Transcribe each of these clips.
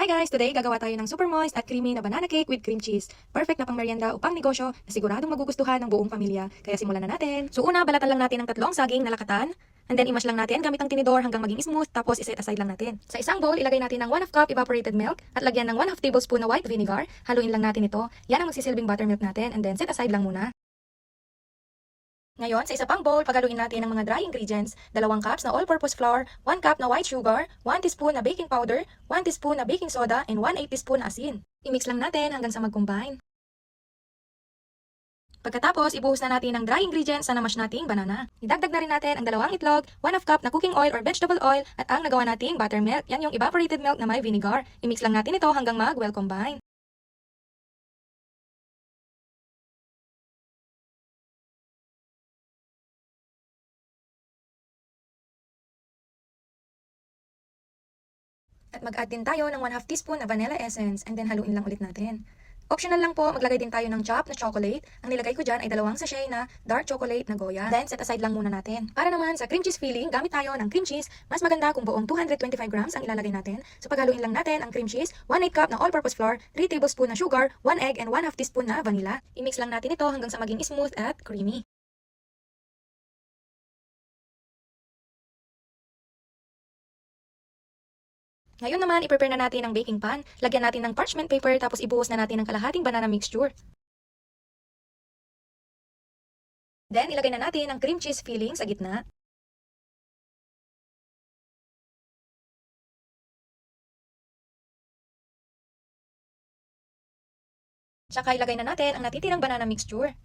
Hi guys! Today gagawa tayo ng super moist at creamy na banana cake with cream cheese. Perfect na pang merienda o pang negosyo na siguradong magugustuhan ng buong pamilya. Kaya simulan na natin. So una, balatan lang natin ng 3 saging na lakatan. And then imash lang natin gamit ang tinidor hanggang maging smooth, tapos iset aside lang natin. Sa isang bowl, ilagay natin ng 1/2 cup evaporated milk at lagyan ng 1/2 tablespoon na white vinegar. Haluin lang natin ito. Yan ang magsisilbing buttermilk natin and then set aside lang muna. Ngayon, sa isa pang bowl, paghaluin natin ang mga dry ingredients. 2 cups na all-purpose flour, 1 cup na white sugar, 1 teaspoon na baking powder, 1 teaspoon na baking soda, and 1/8 teaspoon na asin. I-mix lang natin hanggang sa mag-combine. Pagkatapos, ibuhos na natin ang dry ingredients sa namash nating banana. Idagdag na rin natin ang 2 itlog, 1/2 cup na cooking oil or vegetable oil, at ang nagawa nating buttermilk. Yan yung evaporated milk na may vinegar. I-mix lang natin ito hanggang mag-well combine. At mag-add din tayo ng 1/2 teaspoon na vanilla essence and then haluin lang ulit natin. Optional lang po, maglagay din tayo ng chopped na chocolate. Ang nilagay ko dyan ay 2 sachet na dark chocolate na Goya. Then, set aside lang muna natin. Para naman sa cream cheese filling, gamit tayo ng cream cheese. Mas maganda kung buong 225 grams ang ilalagay natin. So, paghaluin lang natin ang cream cheese, 1/8 cup na all-purpose flour, 3 tablespoon na sugar, 1 egg, and 1/2 teaspoon na vanilla. I-mix lang natin ito hanggang sa maging smooth at creamy. Ngayon naman, i-prepare na natin ang baking pan. Lagyan natin ng parchment paper tapos ibuhos na natin ang kalahating banana mixture. Then, ilagay na natin ang cream cheese filling sa gitna. Tsaka ilagay na natin ang natitirang banana mixture.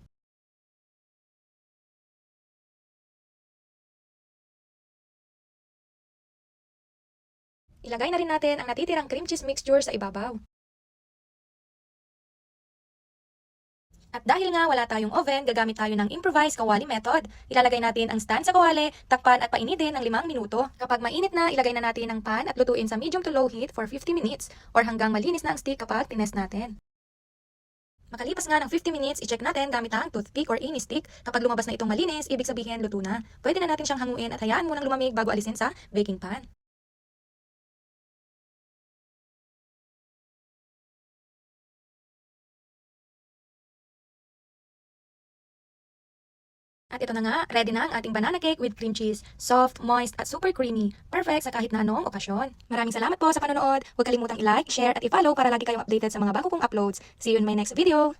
Ilagay na rin natin ang natitirang cream cheese mixture sa ibabaw. At dahil nga wala tayong oven, gagamit tayo ng improvised kawali method. Ilalagay natin ang stand sa kawali, takpan at painitin ng 5 minuto. Kapag mainit na, ilagay na natin ang pan at lutuin sa medium to low heat for 50 minutes or hanggang malinis na ang stick kapag tinest natin. Makalipas nga ng 50 minutes, i-check natin gamit ang toothpick or any stick. Kapag lumabas na itong malinis, ibig sabihin luto na. Pwede na natin siyang hanguin at hayaan munang lumamig bago alisin sa baking pan. At ito na nga, ready na ang ating banana cake with cream cheese. Soft, moist, at super creamy. Perfect sa kahit na anong okasyon. Maraming salamat po sa panonood. Huwag kalimutang i-like, share, at i-follow para lagi kayong updated sa mga bago kong uploads. See you in my next video!